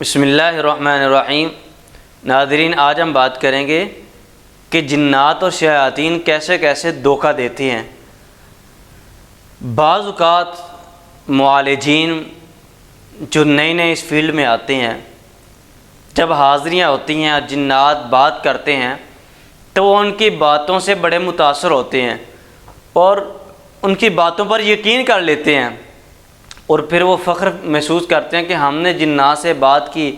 بسم اللہ الرحمن الرحیم۔ ناظرین، آج ہم بات کریں گے کہ جنات اور شیاطین کیسے کیسے دھوکہ دیتی ہیں۔ بعض اوقات معالجین جو نئے اس فیلڈ میں آتے ہیں، جب حاضریاں ہوتی ہیں اور جنات بات کرتے ہیں تو وہ ان کی باتوں سے بڑے متاثر ہوتے ہیں اور ان کی باتوں پر یقین کر لیتے ہیں، اور پھر وہ فخر محسوس کرتے ہیں کہ ہم نے جنات سے بات کی،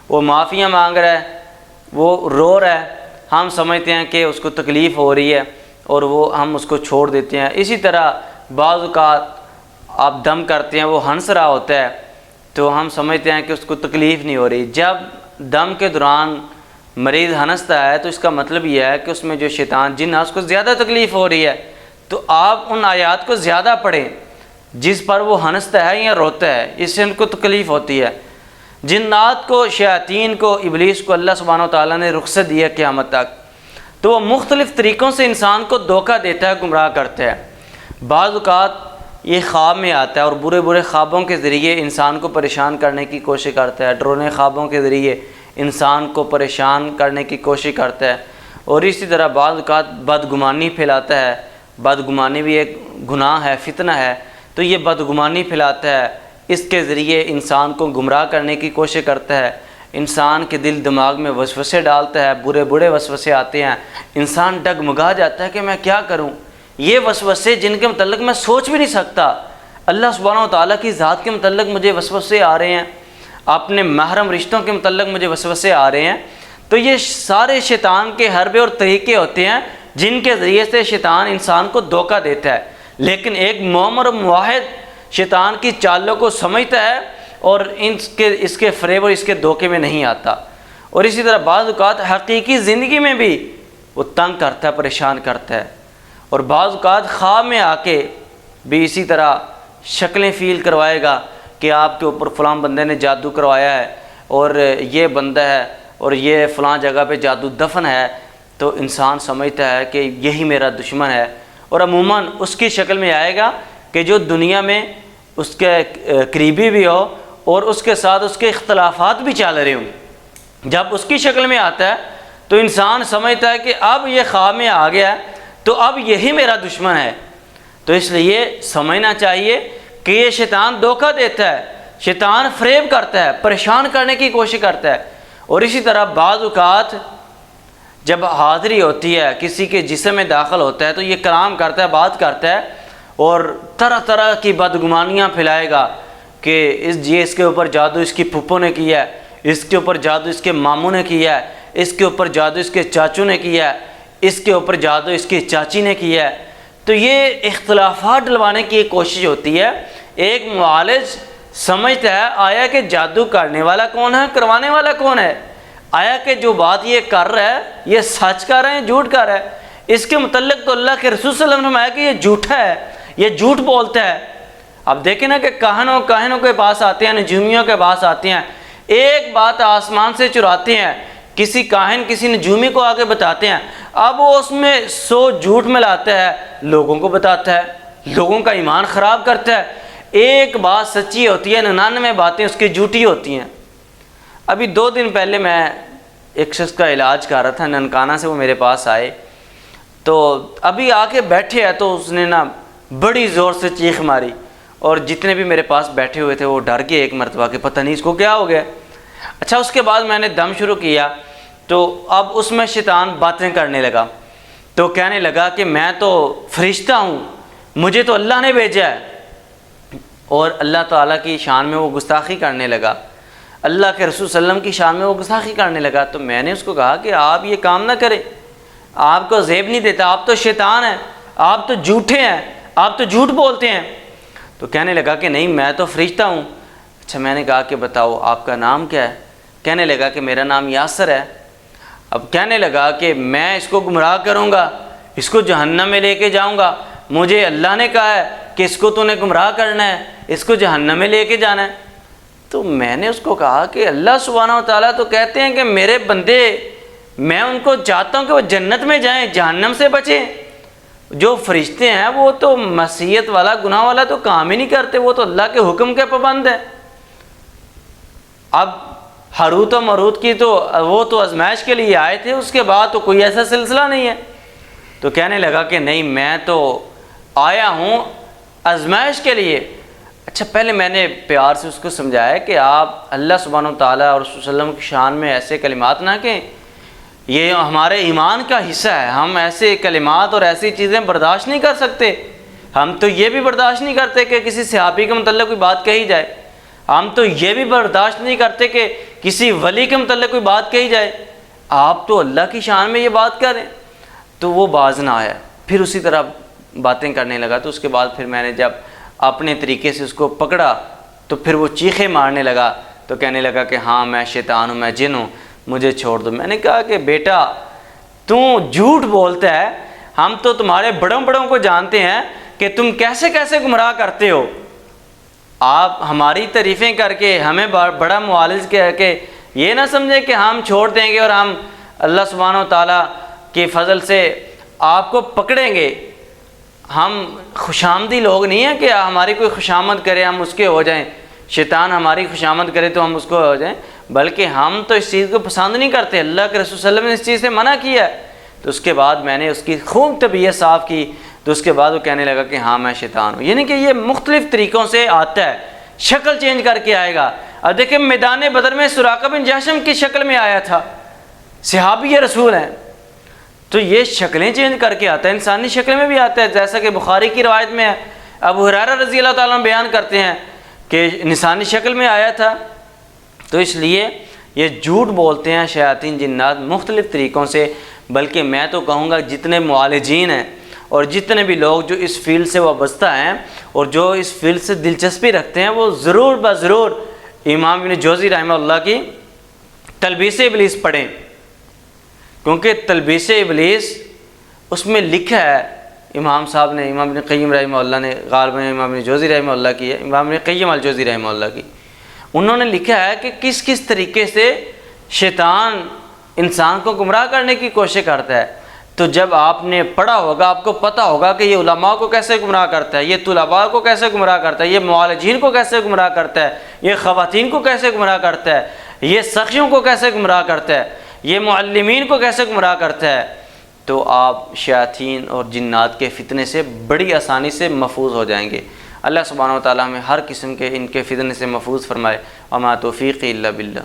وہ معافیاں مانگ رہا ہے، وہ رو رہا ہے، ہم سمجھتے ہیں کہ اس کو تکلیف ہو رہی ہے اور ہم اس کو چھوڑ دیتے ہیں۔ اسی طرح بعض اوقات آپ دم کرتے ہیں، وہ ہنس رہا ہوتا ہے تو ہم سمجھتے ہیں کہ اس کو تکلیف نہیں ہو رہی۔ جب دم کے دوران مریض ہنستا ہے تو اس کا مطلب یہ ہے کہ اس میں جو شیطان جن ہے اس کو زیادہ تکلیف ہو رہی ہے، تو آپ ان آیات کو زیادہ پڑھیں جس پر وہ ہنستا ہے یا روتا ہے، اس سے ان کو تکلیف ہوتی ہے۔ جنات کو، شیاطین کو، ابلیس کو اللہ سبحانہ و تعالیٰ نے رخصت دی ہے قیامت تک، تو وہ مختلف طریقوں سے انسان کو دھوکہ دیتا ہے، گمراہ کرتا ہے۔ بعض اوقات یہ خواب میں آتا ہے اور برے خوابوں کے ذریعے انسان کو پریشان کرنے کی کوشش کرتا ہے، ڈرونے خوابوں کے ذریعے انسان کو پریشان کرنے کی کوشش کرتا ہے، اور اسی طرح بعض اوقات بدگمانی پھیلاتا ہے۔ بدگمانی بھی ایک گناہ ہے، فتنہ ہے، تو یہ بدگمانی پھیلاتا ہے، اس کے ذریعے انسان کو گمراہ کرنے کی کوشش کرتا ہے، انسان کے دل دماغ میں وسوسے ڈالتا ہے، برے وسوسے آتے ہیں، انسان ڈگمگا جاتا ہے کہ میں کیا کروں۔ یہ وسوسے جن کے متعلق میں سوچ بھی نہیں سکتا، اللہ سبحانہ و تعالیٰ کی ذات کے متعلق مجھے وسوسے آ رہے ہیں، اپنے محرم رشتوں کے متعلق مجھے وسوسے آ رہے ہیں، تو یہ سارے شیطان کے حربے اور طریقے ہوتے ہیں جن کے ذریعے سے شیطان انسان کو دھوکہ دیتا ہے۔ لیکن ایک مومن اور موحد شیطان کی چالوں کو سمجھتا ہے اور اس کے فریب اور اس کے دھوکے میں نہیں آتا۔ اور اسی طرح بعض اوقات حقیقی زندگی میں بھی وہ تنگ کرتا ہے، پریشان کرتا ہے، اور بعض اوقات خواب میں آ کے بھی اسی طرح شکلیں فیل کروائے گا کہ آپ کے اوپر فلاں بندے نے جادو کروایا ہے اور یہ بندہ ہے اور یہ فلاں جگہ پہ جادو دفن ہے، تو انسان سمجھتا ہے کہ یہی میرا دشمن ہے، اور عموماً اس کی شکل میں آئے گا کہ جو دنیا میں اس کے قریبی بھی ہو اور اس کے ساتھ اس کے اختلافات بھی چل رہے ہوں۔ جب اس کی شکل میں آتا ہے تو انسان سمجھتا ہے کہ اب یہ خواب میں آ گیا ہے تو اب یہی میرا دشمن ہے۔ تو اس لیے سمجھنا چاہیے کہ یہ شیطان دھوکہ دیتا ہے، شیطان فریب کرتا ہے، پریشان کرنے کی کوشش کرتا ہے۔ اور اسی طرح بعض اوقات جب حاضری ہوتی ہے، کسی کے جسم میں داخل ہوتا ہے تو یہ کلام کرتا ہے، بات کرتا ہے اور طرح کی بدگمانیاں پھیلائے گا کہ اس کے اوپر جادو اس کی پھپھو نے کیا ہے، اس کے اوپر جادو اس کے ماموں نے کیا ہے، اس کے اوپر جادو اس کے چاچو نے کیا ہے، اس کے اوپر جادو اس کی چاچی نے کیا ہے۔ تو یہ اختلافات ڈلوانے کی ایک کوشش ہوتی ہے۔ ایک معالج سمجھتا ہے آیا کہ جادو کرنے والا کون ہے، کروانے والا کون ہے، آیا کہ جو بات یہ کر رہا ہے یہ سچ کر رہا ہے، جھوٹ کر رہا ہے۔ اس کے متعلق تو اللہ کے رسول صلی اللہ علیہ وسلم نے فرمایا کہ یہ جھوٹا ہے، یہ جھوٹ بولتا ہے۔ اب دیکھیں نا کہ کاہنوں کے پاس آتے ہیں، نجومیوں کے پاس آتے ہیں، ایک بات آسمان سے چراتے ہیں، کسی کاہن کسی نجومی کو آگے بتاتے ہیں، اب وہ اس میں 100 جھوٹ ملاتا ہے، لوگوں کو بتاتا ہے، لوگوں کا ایمان خراب کرتا ہے۔ ایک بات سچی ہوتی ہے، 99 باتیں اس کی جھوٹی ہوتی ہیں۔ ابھی 2 دن پہلے میں ایک شخص کا علاج کر رہا تھا، ننکانہ سے وہ میرے پاس آئے، تو ابھی آ کے بیٹھے ہیں تو اس نے نا بڑی زور سے چیخ ماری، اور جتنے بھی میرے پاس بیٹھے ہوئے تھے وہ ڈر گئے ایک مرتبہ کہ پتہ نہیں اس کو کیا ہو گیا۔ اچھا، اس کے بعد میں نے دم شروع کیا تو اب اس میں شیطان باتیں کرنے لگا، تو کہنے لگا کہ میں تو فرشتہ ہوں، مجھے تو اللہ نے بھیجا ہے، اور اللہ تعالیٰ کی شان میں وہ گستاخی کرنے لگا، اللہ کے رسول صلی اللہ علیہ وسلم کی شان میں وہ گستاخی کرنے لگا۔ تو میں نے اس کو کہا کہ آپ یہ کام نہ کریں، آپ کو زیب نہیں دیتا، آپ تو شیطان ہیں، آپ تو جھوٹے ہیں، آپ تو جھوٹ بولتے ہیں۔ تو کہنے لگا کہ نہیں، میں تو فرشتہ ہوں۔ اچھا، میں نے کہا کہ بتاؤ آپ کا نام کیا ہے؟ کہنے لگا کہ میرا نام یاسر ہے۔ اب کہنے لگا کہ میں اس کو گمراہ کروں گا، اس کو جہنم میں لے کے جاؤں گا، مجھے اللہ نے کہا ہے کہ اس کو تو نے گمراہ کرنا ہے، اس کو جہنم میں لے کے جانا ہے۔ تو میں نے اس کو کہا کہ اللہ سبحانہ و تعالیٰ تو کہتے ہیں کہ میرے بندے، میں ان کو چاہتا ہوں کہ وہ جنت میں جائیں، جہنم سے بچیں۔ جو فرشتے ہیں وہ تو معصیت والا، گناہ والا تو کام ہی نہیں کرتے، وہ تو اللہ کے حکم کے پابند ہیں۔ اب ہاروت و ماروت کی تو وہ تو آزمائش کے لیے آئے تھے، اس کے بعد تو کوئی ایسا سلسلہ نہیں ہے۔ تو کہنے لگا کہ نہیں، میں تو آیا ہوں آزمائش کے لیے۔ اچھا، پہلے میں نے پیار سے اس کو سمجھایا کہ آپ اللہ سبحانہ و تعالیٰ اور رسول صلی اللہ علیہ وسلم کی شان میں ایسے کلمات نہ کہیں، یہ ہمارے ایمان کا حصہ ہے، ہم ایسے کلمات اور ایسی چیزیں برداشت نہیں کر سکتے۔ ہم تو یہ بھی برداشت نہیں کرتے کہ کسی صحابی کے متعلق کوئی بات کہی جائے، ہم تو یہ بھی برداشت نہیں کرتے کہ کسی ولی کے متعلق کوئی بات کہی جائے، آپ تو اللہ کی شان میں یہ بات کریں۔ تو وہ باز نہ آیا، پھر اسی طرح باتیں کرنے لگا۔ تو اس کے بعد پھر میں نے جب اپنے طریقے سے اس کو پکڑا تو پھر وہ چیخیں مارنے لگا، تو کہنے لگا کہ ہاں میں شیطان ہوں، میں جن ہوں، مجھے چھوڑ دو۔ میں نے کہا کہ بیٹا تو جھوٹ بولتا ہے، ہم تو تمہارے بڑوں بڑوں کو جانتے ہیں کہ تم کیسے کیسے گمراہ کرتے ہو۔ آپ ہماری تعریفیں کر کے ہمیں بڑا معالج کہہ کے یہ نہ سمجھیں کہ ہم چھوڑ دیں گے اور ہم اللہ سبحانہ و تعالیٰ کے فضل سے آپ کو پکڑیں گے۔ ہم خوشامدی لوگ نہیں ہیں کہ ہماری کوئی خوشامد کرے ہم اس کے ہو جائیں، شیطان ہماری خوشامد کرے تو ہم اس کو ہو جائیں، بلکہ ہم تو اس چیز کو پسند نہیں کرتے۔ اللہ کے رسول صلی اللہ علیہ وسلم نے اس چیز سے منع کیا ہے۔ تو اس کے بعد میں نے اس کی خوب طبیعت صاف کی، تو اس کے بعد وہ کہنے لگا کہ ہاں میں شیطان ہوں۔ یعنی کہ یہ مختلف طریقوں سے آتا ہے، شکل چینج کر کے آئے گا۔ اب دیکھیں میدان بدر میں سراقہ بن جاشم کی شکل میں آیا تھا، صحابی رسول ہیں، تو یہ شکلیں چینج کر کے آتا ہے، انسانی شکل میں بھی آتا ہے، جیسا کہ بخاری کی روایت میں ہے، ابو ہریرہ رضی اللہ تعالیٰ عنہ بیان کرتے ہیں کہ انسانی شکل میں آیا تھا۔ تو اس لیے یہ جھوٹ بولتے ہیں شیاطین جنات مختلف طریقوں سے، بلکہ میں تو کہوں گا جتنے معالجین ہیں اور جتنے بھی لوگ جو اس فیلڈ سے وابستہ ہیں اور جو اس فیلڈ سے دلچسپی رکھتے ہیں، وہ ضرور بضرور امام ابن جوزی رحمہ اللہ کی تلبیس ابلیس پڑھیں، کیونکہ تلبیس ابلیس اس میں لکھا ہے، امام صاحب نے، امام ابن قیم رحمہ اللہ نے، غالباً امام ابن جوزی رحمہ اللہ کی ہے، امام ابن قیم الجوزی رحمہ اللہ کی، انہوں نے لکھا ہے کہ کس کس طریقے سے شیطان انسان کو گمراہ کرنے کی کوشش کرتا ہے۔ تو جب آپ نے پڑھا ہوگا آپ کو پتہ ہوگا کہ یہ علماء کو کیسے گمراہ کرتا ہے، یہ طلباء کو کیسے گمراہ کرتا ہے، یہ معالجین کو کیسے گمراہ کرتا ہے، یہ خواتین کو کیسے گمراہ کرتا ہے، یہ سخیوں کو کیسے گمراہ کرتا ہے، یہ معلمین کو کیسے گمراہ کرتا ہے۔ تو آپ شیاطین اور جنات کے فتنے سے بڑی آسانی سے محفوظ ہو جائیں گے۔ اللہ سبحانہ و تعالیٰ ہمیں ہر قسم کے ان کے فتنے سے محفوظ فرمائے۔ وما توفیقی الا باللہ۔